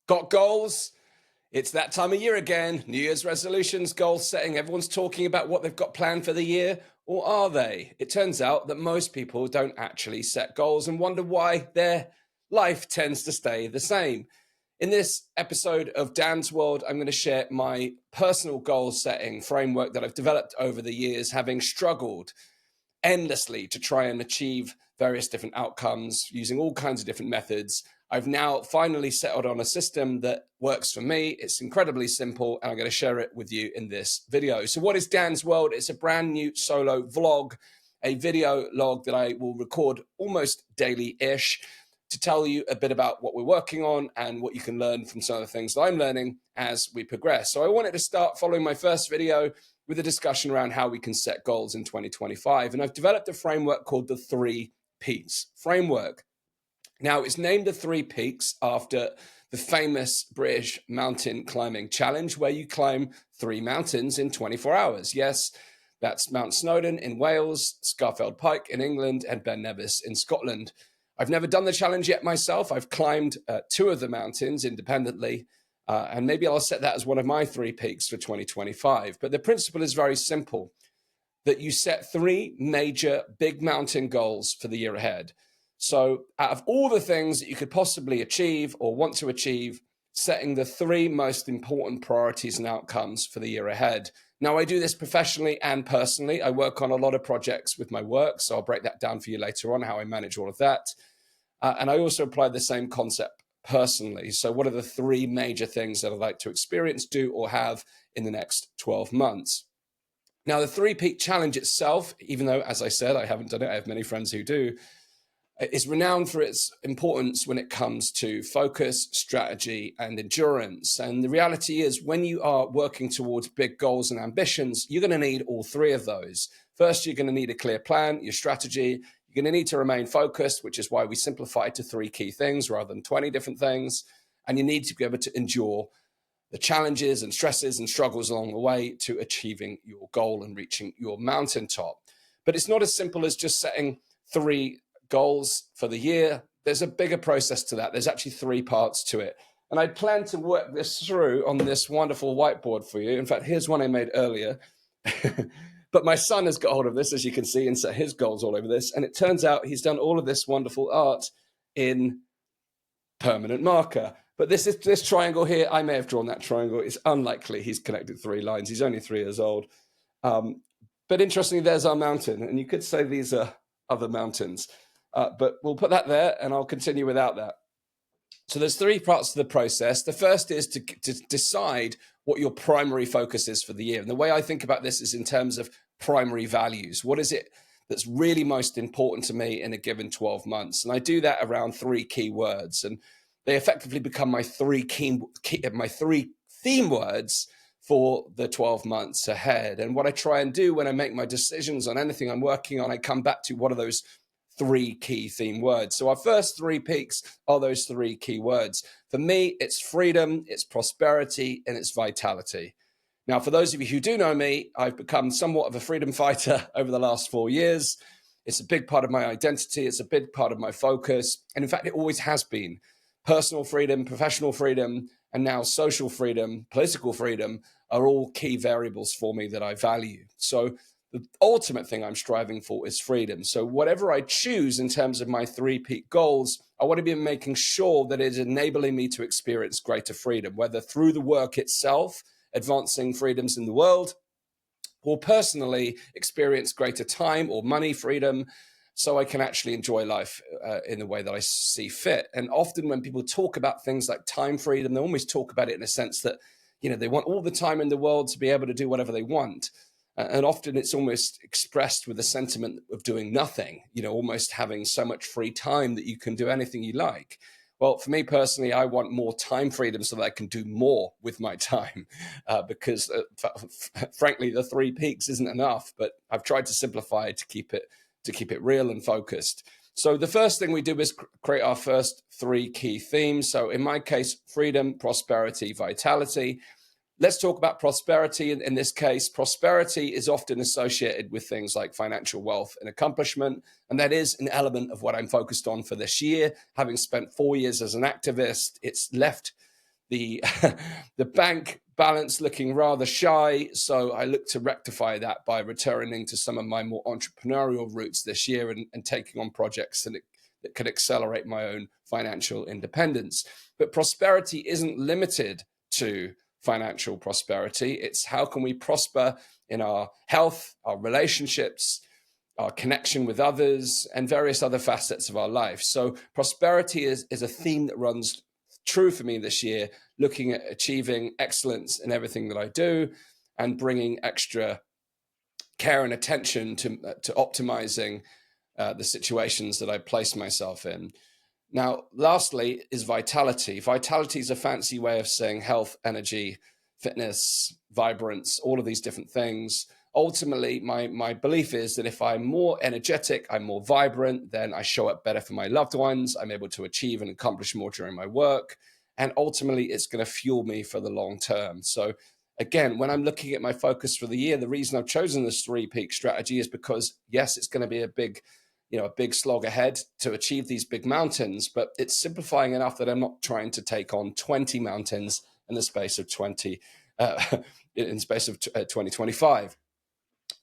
Got goals? It's that time of year again. New Year's resolutions, goal setting. Everyone's talking about what they've got planned for the year, or are they? It turns out that most people don't actually set goals and wonder why their life tends to stay the same. In this episode of Dan's World, I'm going to share my personal goal setting framework that I've developed over the years, having struggled endlessly to try and achieve various different outcomes using all kinds of different methods. I've now finally settled on a system that works for me. It's incredibly simple, and I'm going to share it with you in this video. So what is Dan's World? It's a brand new solo vlog, a video log that I will record almost daily-ish to tell you a bit about what we're working on and what you can learn from some of the things that I'm learning as we progress. So I wanted to start following my first video with a discussion around how we can set goals in 2025. And I've developed a framework called the 3 Peaks framework. Now, it's named the 3 Peaks after the famous British mountain climbing challenge, where you climb 3 mountains in 24 hours. Yes, that's Mount Snowdon in Wales, Scafell Pike in England, and Ben Nevis in Scotland. I've never done the challenge yet myself. I've climbed 2 of the mountains independently, and maybe I'll set that as one of my 3 peaks for 2025. But the principle is very simple, that you set 3 major big mountain goals for the year ahead. So out of all the things that you could possibly achieve or want to achieve, setting the 3 most important priorities and outcomes for the year ahead. Now, I do this professionally and personally. I work on a lot of projects with my work, so I'll break that down for you later on, how I manage all of that. And I also apply the same concept personally. So what are the 3 major things that I'd like to experience, do, or have in the next 12 months? Now, the 3 Peak Challenge itself, even though, as I said, I haven't done it, I have many friends who do, is renowned for its importance when it comes to focus, strategy, and endurance. And the reality is, when you are working towards big goals and ambitions, you're going to need all 3 of those. First, you're going to need a clear plan, your strategy. You're going to need to remain focused, which is why we simplify it to 3 key things rather than 20 different things. And you need to be able to endure the challenges and stresses and struggles along the way to achieving your goal and reaching your mountaintop. But it's not as simple as just setting 3 goals for the year. There's a bigger process to that. There's actually 3 parts to it. And I plan to work this through on this wonderful whiteboard for you. In fact, here's one I made earlier. But my son has got hold of this, as you can see, and set his goals all over this. And it turns out he's done all of this wonderful art in permanent marker. But this triangle here, I may have drawn that triangle. It's unlikely he's connected 3 lines. He's only 3 years old. But interestingly, there's our mountain. And you could say these are other mountains. But we'll put that there, and I'll continue without that. So there's 3 parts to the process. The first is to decide what your primary focus is for the year. And the way I think about this is in terms of primary values. What is it that's really most important to me in a given 12 months? And I do that around 3 key words. And they effectively become my 3 theme words for the 12 months ahead. And what I try and do when I make my decisions on anything I'm working on, I come back to what are those 3 key theme words. So our first 3 peaks are those 3 key words. For me, it's freedom, it's prosperity, and it's vitality. Now, for those of you who do know me, I've become somewhat of a freedom fighter over the last 4 years. It's a big part of my identity. It's a big part of my focus. And in fact, it always has been. Personal freedom, professional freedom, and now social freedom, political freedom are all key variables for me that I value. So the ultimate thing I'm striving for is freedom. So whatever I choose in terms of my 3 peak goals, I want to be making sure that it's enabling me to experience greater freedom, whether through the work itself, advancing freedoms in the world, or personally experience greater time or money freedom so I can actually enjoy life in the way that I see fit. And often when people talk about things like time freedom, they always talk about it in a sense that, they want all the time in the world to be able to do whatever they want. And often it's almost expressed with a sentiment of doing nothing, almost having so much free time that you can do anything you like. Well, for me personally, I want more time freedom so that I can do more with my time because frankly, the 3 peaks isn't enough, but I've tried to simplify it to keep it real and focused. So the first thing we do is create our first 3 key themes. So in my case, freedom, prosperity, vitality. Let's talk about prosperity. In this case, prosperity is often associated with things like financial wealth and accomplishment. And that is an element of what I'm focused on for this year. Having spent 4 years as an activist, it's left the the bank balance looking rather shy. So I look to rectify that by returning to some of my more entrepreneurial roots this year and taking on projects that could accelerate my own financial independence. But prosperity isn't limited to financial prosperity. It's how can we prosper in our health, our relationships, our connection with others, and various other facets of our life. So prosperity is a theme that runs true for me this year, looking at achieving excellence in everything that I do and bringing extra care and attention to optimizing the situations that I place myself in. Now, lastly is vitality. Vitality is a fancy way of saying health, energy, fitness, vibrance, all of these different things. Ultimately, my belief is that if I'm more energetic, I'm more vibrant, then I show up better for my loved ones. I'm able to achieve and accomplish more during my work. And ultimately, it's going to fuel me for the long term. So again, when I'm looking at my focus for the year, the reason I've chosen this 3-peak strategy is because, yes, it's going to be a big slog ahead to achieve these big mountains, but it's simplifying enough that I'm not trying to take on 20 mountains in the space of 2025.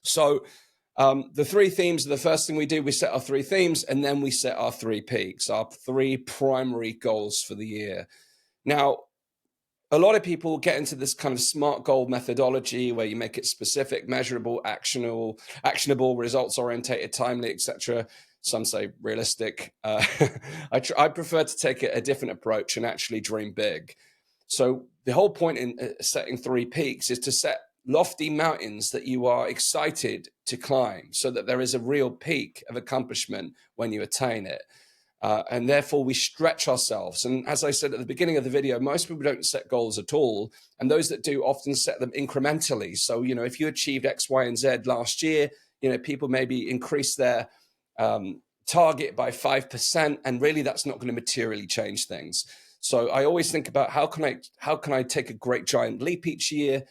So the 3 themes are the first thing we do. We set our 3 themes, and then we set our 3 peaks, our 3 primary goals for the year. Now, a lot of people get into this kind of SMART goal methodology where you make it specific, measurable, actionable, results orientated, timely, etc. Some say realistic. I prefer to take a different approach and actually dream big. So the whole point in setting 3 peaks is to set lofty mountains that you are excited to climb, so that there is a real peak of accomplishment when you attain it. And therefore we stretch ourselves. And as I said at the beginning of the video, most people don't set goals at all. And those that do often set them incrementally. So, if you achieved X, Y, and Z last year, people maybe increase their target by 5%. And really that's not going to materially change things. So I always think about how can I take a great giant leap each year?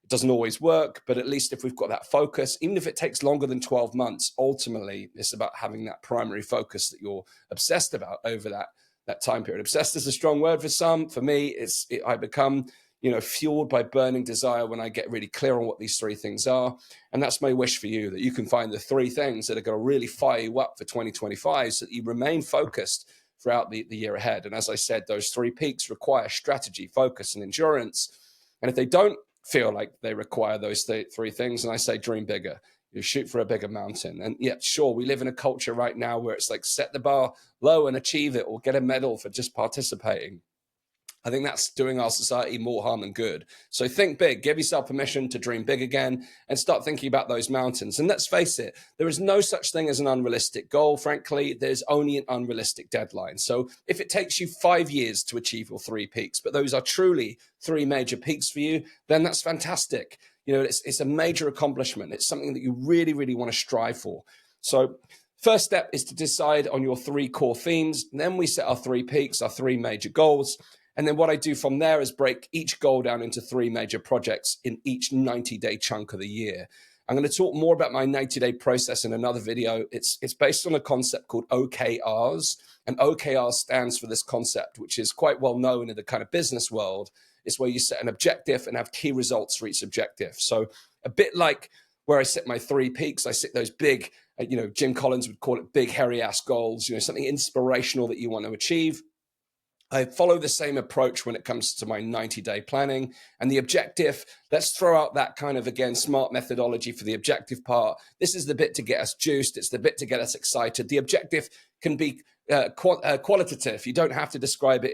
Doesn't always work, but at least if we've got that focus, even if it takes longer than 12 months, ultimately it's about having that primary focus that you're obsessed about over that time period. Obsessed is a strong word for some. For me, I become fueled by burning desire when I get really clear on what these 3 things are. And that's my wish for you, that you can find the 3 things that are going to really fire you up for 2025 so that you remain focused throughout the year ahead. And as I said, those 3 peaks require strategy, focus, and endurance. And if they don't feel like they require those 3 things, and I say dream bigger. You shoot for a bigger mountain. And yeah, sure, we live in a culture right now where it's like set the bar low and achieve it, or get a medal for just participating. I think that's doing our society more harm than good. So think big, give yourself permission to dream big again and start thinking about those mountains. And let's face it, there is no such thing as an unrealistic goal. Frankly, there's only an unrealistic deadline. So if it takes you 5 years to achieve your 3 peaks, but those are truly 3 major peaks for you, then that's fantastic. It's a major accomplishment. It's something that you really, really want to strive for. So first step is to decide on your 3 core themes. Then we set our 3 peaks, our 3 major goals. And then what I do from there is break each goal down into 3 major projects in each 90-day chunk of the year. I'm going to talk more about my 90-day process in another video. It's based on a concept called OKRs. And OKR stands for this concept, which is quite well known in the kind of business world. It's where you set an objective and have key results for each objective. So a bit like where I set my 3 peaks, I set those big, Jim Collins would call it big, hairy ass goals, something inspirational that you want to achieve. I follow the same approach when it comes to my 90-day planning. And the objective, let's throw out that kind of, again, SMART methodology for the objective part. This is the bit to get us juiced. It's the bit to get us excited. The objective can be qualitative. You don't have to describe it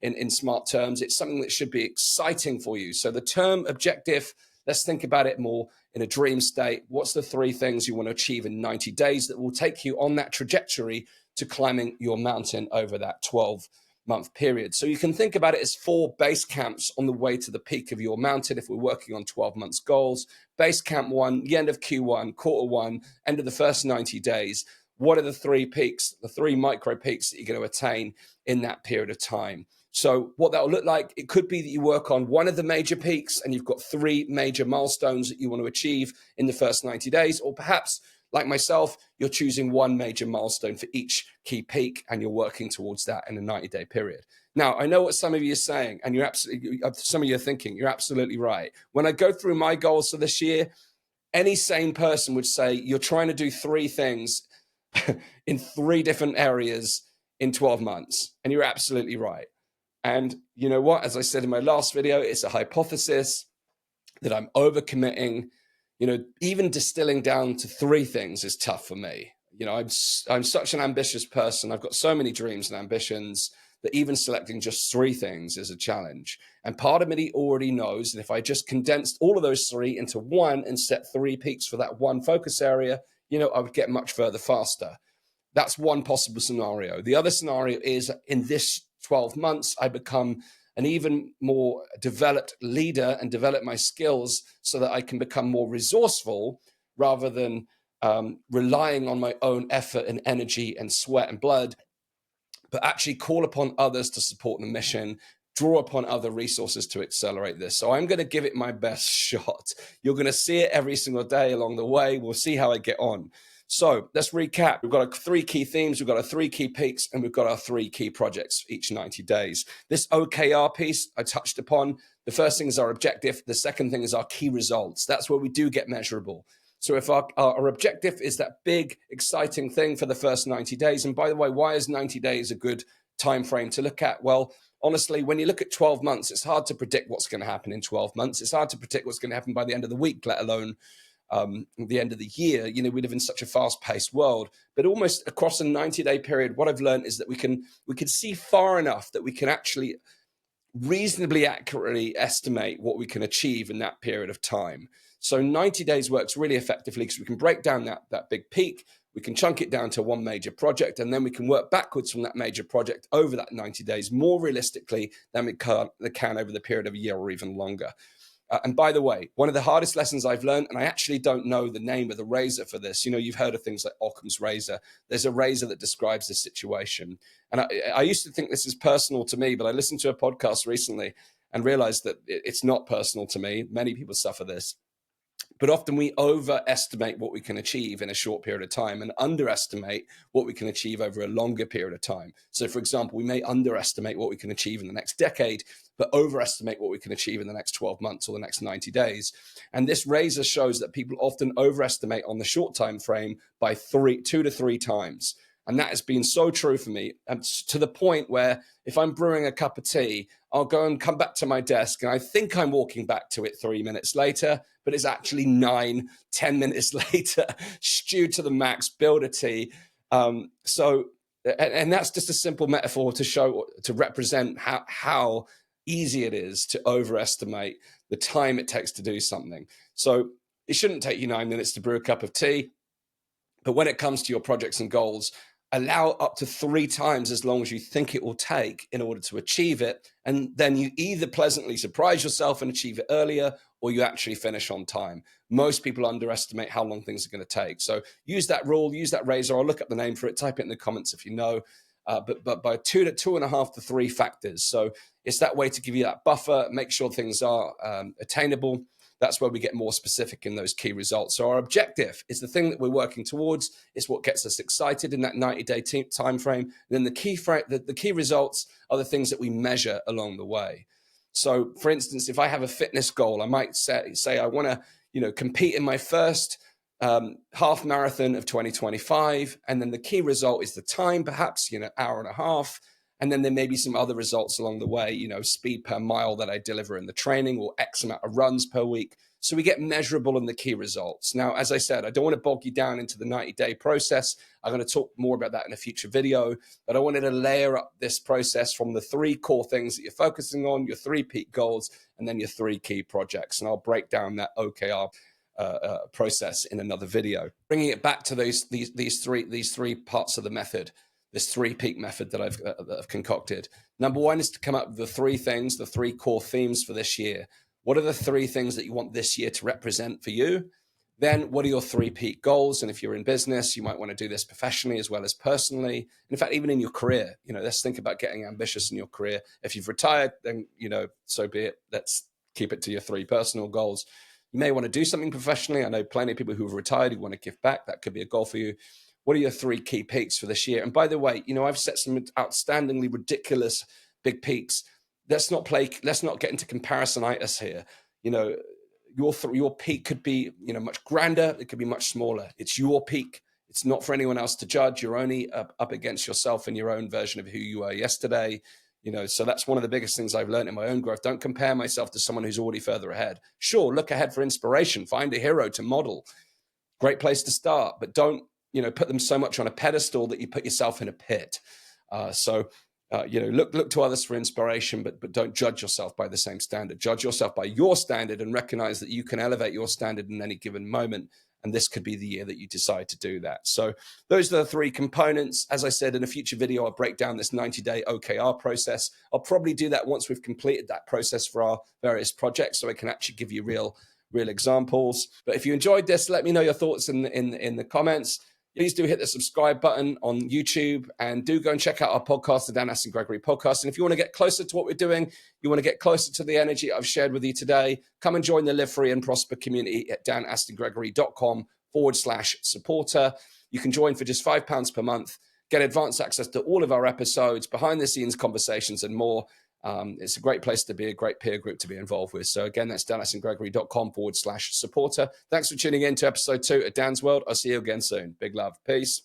in SMART terms. It's something that should be exciting for you. So the term objective, let's think about it more in a dream state. What's the 3 things you want to achieve in 90 days that will take you on that trajectory to climbing your mountain over that 12-month period? So you can think about it as 4 base camps on the way to the peak of your mountain if we're working on 12 months goals. Base camp 1, the end of Q1, quarter 1, end of the first 90 days. What are the 3 peaks, the 3 micro peaks that you're going to attain in that period of time? So what that will look like, it could be that you work on one of the major peaks and you've got 3 major milestones that you want to achieve in the first 90 days, or perhaps like myself, you're choosing 1 major milestone for each key peak and you're working towards that in a 90-day period. Now, I know what some of you are saying, and some of you are thinking, you're absolutely right. When I go through my goals for this year, any sane person would say you're trying to do 3 things in 3 different areas in 12 months. And you're absolutely right. And you know what? As I said in my last video, it's a hypothesis that I'm overcommitting. Even distilling down to 3 things is tough for me. I'm such an ambitious person. I've got so many dreams and ambitions that even selecting just 3 things is a challenge. And part of me already knows that if I just condensed all of those 3 into one and set 3 peaks for that one focus area, I would get much further faster. That's one possible scenario. The other scenario is in this 12 months, I become an even more developed leader and develop my skills so that I can become more resourceful rather than relying on my own effort and energy and sweat and blood, but actually call upon others to support the mission, draw upon other resources to accelerate this. So I'm going to give it my best shot. You're going to see it every single day along the way. We'll see how I get on. So let's recap. We've got our 3 key themes, we've got our 3 key peaks, and we've got our 3 key projects each 90 days. This OKR piece I touched upon. The first thing is our objective. The second thing is our key results. That's where we do get measurable. So if our objective is that big, exciting thing for the first 90 days, and by the way, why is 90 days a good time frame to look at? Well, honestly, when you look at 12 months, it's hard to predict what's going to happen in 12 months. It's hard to predict what's going to happen by the end of the week, let alone the end of the year. We live in such a fast-paced world, but almost across a 90-day period, what I've learned is that we can see far enough that we can actually reasonably accurately estimate what we can achieve in that period of time. So 90 days works really effectively because we can break down that big peak, we can chunk it down to one major project, and then we can work backwards from that major project over that 90 days more realistically than we can over the period of a year or even longer. And by the way, one of the hardest lessons I've learned, and I actually don't know the name of the razor for this. You've heard of things like Occam's razor. There's a razor that describes this situation. And I used to think this is personal to me, but I listened to a podcast recently and realized that it's not personal to me. Many people suffer this. But often we overestimate what we can achieve in a short period of time and underestimate what we can achieve over a longer period of time. So, for example, we may underestimate what we can achieve in the next decade, but overestimate what we can achieve in the next 12 months or the next 90 days. And this razor shows that people often overestimate on the short time frame by 2 to 3 times. And that has been so true for me, and to the point where if I'm brewing a cup of tea, I'll go and come back to my desk and I think I'm walking back to it 3 minutes later, but it's actually 9, 10 minutes later, stewed to the max, build a tea. And that's just a simple metaphor to represent how easy it is to overestimate the time it takes to do something. So it shouldn't take you 9 minutes to brew a cup of tea, but when it comes to your projects and goals, allow up to 3 times as long as you think it will take in order to achieve it. And then you either pleasantly surprise yourself and achieve it earlier, or you actually finish on time. Most people underestimate how long things are going to take. So use that rule, use that razor. I'll look up the name for it, type it in the comments if you know. But by 2.5 to 3 factors. So it's that way to give you that buffer, make sure things are attainable. That's where we get more specific in those key results. So our objective is the thing that we're working towards. It's what gets us excited in that 90-day time frame. And then the key results are the things that we measure along the way. So, for instance, if I have a fitness goal, I might say I want to, compete in my first half marathon of 2025, and then the key result is the time, perhaps hour and a half. And then there may be some other results along the way, speed per mile that I deliver in the training or X amount of runs per week. So we get measurable in the key results. Now, as I said, I don't want to bog you down into the 90-day process. I'm going to talk more about that in a future video, but I wanted to layer up this process from the 3 core things that you're focusing on, your 3 peak goals, and then your 3 key projects. And I'll break down that OKR process in another video. Bringing it back to these three parts of the method. This 3 peak method that I've concocted. Number 1 is to come up with the 3 things, the 3 core themes for this year. What are the 3 things that you want this year to represent for you? Then what are your 3 peak goals? And if you're in business, you might want to do this professionally as well as personally. And in fact, even in your career, let's think about getting ambitious in your career. If you've retired, then, so be it. Let's keep it to your 3 personal goals. You may want to do something professionally. I know plenty of people who have retired who want to give back. That could be a goal for you. What are your 3 key peaks for this year? And by the way, I've set some outstandingly ridiculous big peaks. Let's not get into comparisonitis here. You know, your peak could be, you know, much grander. It could be much smaller. It's your peak. It's not for anyone else to judge. You're only up against yourself and your own version of who you were yesterday. You know, so that's one of the biggest things I've learned in my own growth. Don't compare myself to someone who's already further ahead. Sure, look ahead for inspiration. Find a hero to model. Great place to start, but don't, you know, put them so much on a pedestal that you put yourself in a pit. You know, look to others for inspiration, but don't judge yourself by the same standard. Judge yourself by your standard and recognize that you can elevate your standard in any given moment. And this could be the year that you decide to do that. So those are the three components. As I said, in a future video, I'll break down this 90-day OKR process. I'll probably do that once we've completed that process for our various projects, so I can actually give you real examples. But if you enjoyed this, let me know your thoughts in the comments. Please do hit the subscribe button on YouTube, and do go and check out our podcast, the Dan Astin-Gregory podcast. And if you want to get closer to what we're doing, you want to get closer to the energy I've shared with you today, come and join the Live Free and Prosper community at danastingregory.com/supporter. You can join for just £5 per month, get advanced access to all of our episodes, behind the scenes conversations, and more. It's a great place to be, a great peer group to be involved with. So again, that's danastingregory.com/supporter. Thanks for tuning in to episode 2 of Dan's World. I'll see you again soon. Big love. Peace.